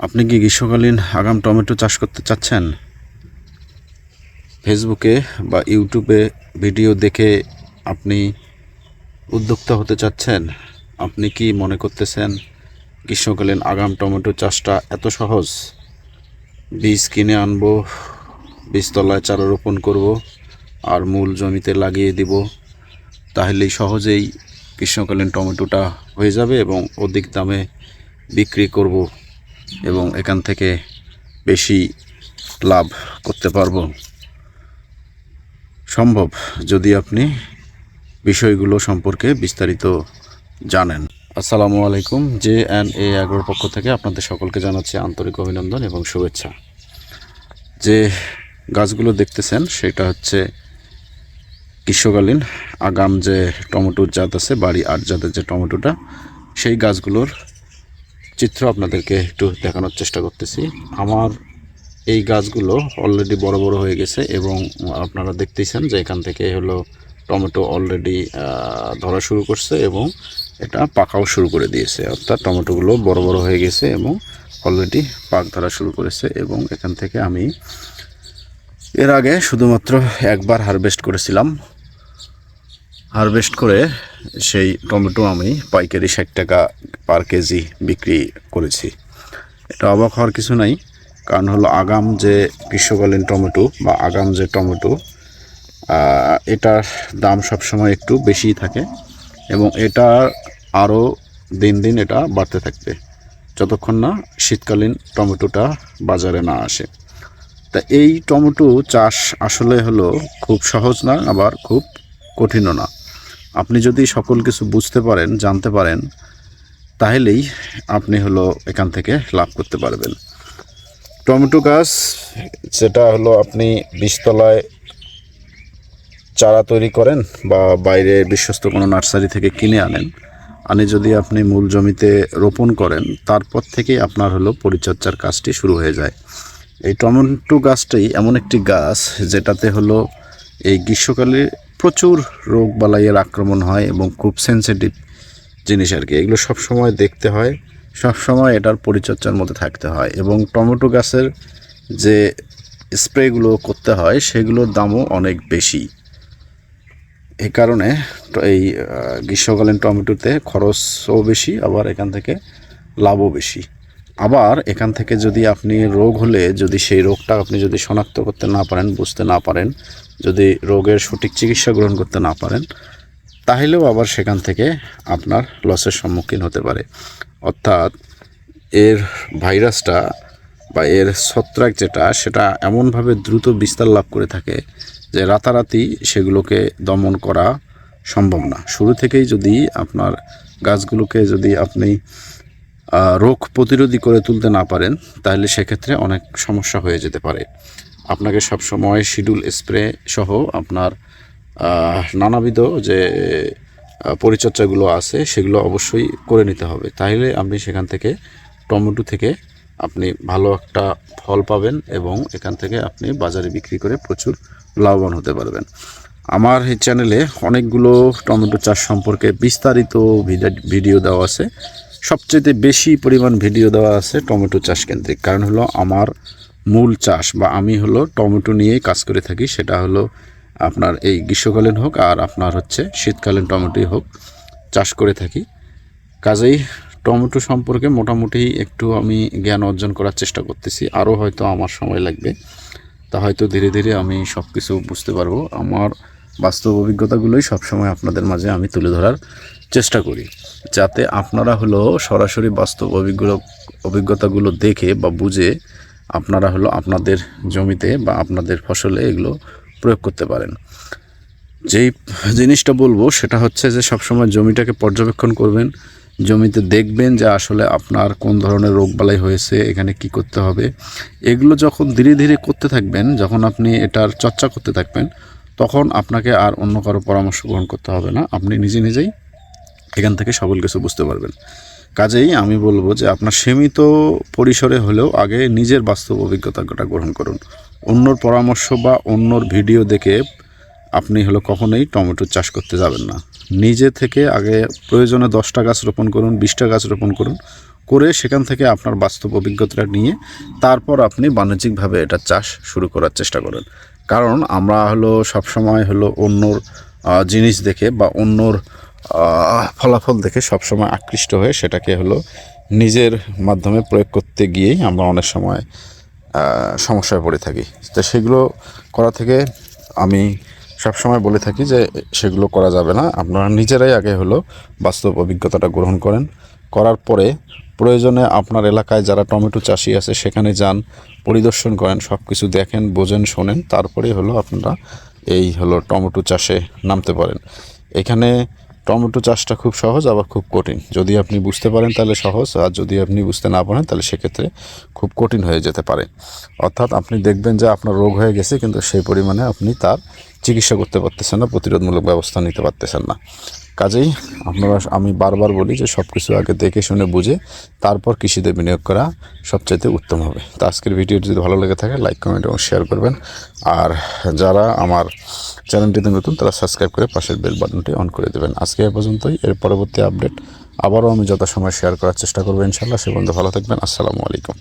আপনি কি গ্রীষ্মকালীন আগাম টমেটো চাষ করতে চাচ্ছেন? ফেসবুকে বা ইউটিউবে ভিডিও দেখে আপনি উদ্যোক্তা হতে চাচ্ছেন? আপনি কি মনে করতেছেন গ্রীষ্মকালীন আগাম টমেটো চাষটা এত সহজ? বীজ কিনে আনবো, বীজতলায় চারা রোপণ করব, আর মূল জমিতে লাগিয়ে দিব, তাহলেই সহজেই গ্রীষ্মকালীন টমেটোটা হয়ে যাবে এবং অধিক দামে বিক্রি করব এবং এখান থেকে বেশি লাভ করতে পারবো? সম্ভব, যদি আপনি বিষয়গুলো সম্পর্কে বিস্তারিত জানেন। আসসালামু আলাইকুম। JNA অ্যাগ্রোর পক্ষ থেকে আপনাদের সকলকে জানাচ্ছি আন্তরিক অভিনন্দন এবং শুভেচ্ছা। যে গাছগুলো দেখতেছেন সেটা হচ্ছে গ্রীষ্মকালীন আগাম যে টমেটোর জাত আছে, বাড়ি 8 জাতের যে টমেটোটা, সেই গাছগুলোর চিত্র আপনাদেরকে একটু দেখানোর চেষ্টা করতেছি। আমার এই গাছগুলো অলরেডি বড় বড় হয়ে গেছে এবং আপনারা দেখতেছেন যে এখান থেকে হলো টমেটো অলরেডি ধরা শুরু করছে এবং এটা পাকাও শুরু করে দিয়েছে, অর্থাৎ টমেটোগুলো বড় বড় হয়ে গেছে এবং অলরেডি পাক ধরা শুরু করেছে। এবং এখান থেকে আমি এর আগে শুধুমাত্র একবার হারভেস্ট করেছিলাম। হারভেস্ট করে সেই টমেটো আমি পাইকারি 60 টাকা পার কেজি বিক্রি করেছি। এটা অবাক হওয়ার কিছু নাই, কারণ হলো আগাম যে গ্রীষ্মকালীন টমেটো বা আগাম যে টমেটো, এটার দাম সবসময় একটু বেশিই থাকে এবং এটা আরও দিন দিন এটা বাড়তে থাকবে যতক্ষণ না শীতকালীন টমেটোটা বাজারে না আসে। তা এই টমেটো চাষ আসলে হলো খুব সহজ না, আবার খুব কঠিনও না। আপনি যদি সকল কিছু বুঝতে পারেন, জানতে পারেন, তাহলেই আপনি হলো এখান থেকে লাভ করতে পারবেন। টমেটো গাছ যেটা হলো আপনি বীজতলায় চারা তৈরি করেন বা বাইরে বিশ্বস্ত কোনো নার্সারি থেকে কিনে আনে যদি আপনি মূল জমিতে রোপণ করেন, তারপর থেকেই আপনার হলো পরিচর্যার কাজটি শুরু হয়ে যায়। এই টমেটো গাছটাই এমন একটি গাছ যেটাতে হলো এই গ্রীষ্মকালে প্রচুর রোগ বালাইয়ের আক্রমণ হয় এবং খুব সেন্সিটিভ জিনিস আর কি। এগুলো সবসময় দেখতে হয়, সবসময় এটার পরিচর্যার মধ্যে থাকতে হয় এবং টমেটো গাছের যে স্প্রেগুলো করতে হয় সেগুলোর দামও অনেক বেশি। এই কারণে এই গ্রীষ্মকালীন টমেটোতে খরচও বেশি, আবার এখান থেকে লাভও বেশি। আবার এখান থেকে যদি আপনি রোগ হলে যদি সেই রোগটা আপনি যদি শনাক্ত করতে না পারেন, বুঝতে না পারেন, যদি রোগের সঠিক চিকিৎসা গ্রহণ করতে না পারেন, তাহলেও আবার সেখান থেকে আপনার লসের সম্মুখীন হতে পারে। অর্থাৎ এর ভাইরাসটা বা এর ছত্রাক যেটা, সেটা এমনভাবে দ্রুত বিস্তার লাভ করে থাকে যে রাতারাতি সেগুলোকে দমন করা সম্ভব না। শুরু থেকেই যদি আপনার গাছগুলোকে যদি আপনি রোগ প্রতিরোধী করে তুলতে না পারেন, তাহলে সেক্ষেত্রে অনেক সমস্যা হয়ে যেতে পারে। আপনাকে সবসময় শিডিউল স্প্রে সহ আপনার নানাবিধ যে পরিচর্যাগুলো আছে সেগুলো অবশ্যই করে নিতে হবে। তাহলে আপনি সেখান থেকে টমেটো থেকে আপনি ভালো একটা ফল পাবেন এবং এখান থেকে আপনি বাজারে বিক্রি করে প্রচুর লাভবান হতে পারবেন। আমার এই চ্যানেলে অনেকগুলো টমেটো চাষ সম্পর্কে বিস্তারিত ভিডিও দেওয়া আছে। সবচেয়ে বেশি পরিমাণ ভিডিও দেওয়া আছে টমেটো চাষ কেন্দ্রিক, কারণ হলো আমার মূল চাষ বা আমি হলো টমেটো নিয়েই কাজ করে থাকি। সেটা হলো আপনার এই গ্রীষ্মকালীন হোক আর আপনার হচ্ছে শীতকালীন টমেটোই হোক, চাষ করে থাকি। কাজেই টমেটো সম্পর্কে মোটামুটি একটু আমি জ্ঞান অর্জন করার চেষ্টা করতেছি। আরও হয়তো আমার সময় লাগবে, তা হয়তো ধীরে ধীরে আমি সব কিছু বুঝতে পারবো। আমার বাস্তব অভিজ্ঞতাগুলোই সবসময় আপনাদের মাঝে আমি তুলে ধরার চেষ্টা করি, যাতে আপনারা হলো সরাসরি বাস্তব অভিজ্ঞতাগুলো দেখে বা বুঝে আপনারা হলো আপনাদের জমিতে বা আপনাদের ফসলে এগুলো প্রয়োগ করতে পারেন। যেই জিনিসটা বলবো সেটা হচ্ছে যে সবসময় জমিটাকে পর্যবেক্ষণ করবেন, জমিতে দেখবেন যে আসলে আপনার কোন ধরনের রোগবালাই হয়েছে, এখানে কি করতে হবে। এগুলো যখন ধীরে ধীরে করতে থাকবেন, যখন আপনি এটার চর্চা করতে থাকবেন, তখন আপনাকে আর অন্য কারো পরামর্শ গ্রহণ করতে হবে না, আপনি নিজেই এখান থেকে সকল কিছু বুঝতে পারবেন। কাজেই আমি বলবো যে আপনার সীমিত পরিসরে হলেও আগে নিজের বাস্তব অভিজ্ঞতাটা গ্রহণ করুন। অন্যর পরামর্শ বা অন্যর ভিডিও দেখে আপনি হলো কখনোই টমেটো চাষ করতে যাবেন না। নিজে থেকে আগে প্রয়োজনে 10টা গাছ রোপণ করুন, 20টা গাছ রোপণ করুন, করে সেখান থেকে আপনার বাস্তব অভিজ্ঞতাটা নিয়ে তারপর আপনি বাণিজ্যিকভাবে এটা চাষ শুরু করার চেষ্টা করেন। কারণ আমরা সবসময় অন্যর জিনিস দেখে বা অন্যর ফলাফল দেখে সবসময় আকৃষ্ট হয়ে সেটাকে নিজের মাধ্যমে প্রয়োগ করতে গিয়েই আমরা অনেক সময় সমস্যায় পড়ে থাকি। তো সেগুলো করা থেকে আমি সবসময় বলে থাকি যে সেগুলো করা যাবে না। আপনারা নিজেরাই আগে বাস্তব অভিজ্ঞতাটা গ্রহণ করেন, করার পরে প্রয়োজনে আপনার এলাকায় যারা টমেটো চাষি আছে সেখানে যান, পরিদর্শন করেন, সব কিছু দেখেন, বোঝেন, শোনেন, তারপরে আপনারা এই টমেটো চাষে নামতে পারেন। এখানে টমেটো চাষটা খুব সহজ আবার খুব কঠিন। যদি আপনি বুঝতে পারেন তাহলে সহজ, আর যদি আপনি বুঝতে না পারেন তাহলে সেক্ষেত্রে খুব কঠিন হয়ে যেতে পারে। অর্থাৎ আপনি দেখবেন যে আপনার রোগ হয়ে গেছে কিন্তু সেই পরিমাণে আপনি তার চিকিৎসা করতে পারতেছেন না, প্রতিরোধমূলক ব্যবস্থা নিতে পারতেছেন না। কাজেই আমি বারবার বলি যে সব কিছু আগে দেখে শুনে বুঝে তারপর কৃষিতে বিনিয়োগ করা সবচাইতে উত্তম হবে। তো আজকের ভিডিওটি যদি ভালো লেগে থাকে লাইক, কমেন্ট এবং শেয়ার করবেন। আর যারা আমার চ্যানেলটিতে নতুন তারা সাবস্ক্রাইব করে পাশের বেল বাটনটি অন করে দেবেন। আজকে এ পর্যন্তই। এর পরবর্তী আপডেট আবারও আমি যথাসময় শেয়ার করার চেষ্টা করবো ইনশাআল্লাহ। সে পর্যন্ত ভালো থাকবেন। আসসালামু আলাইকুম।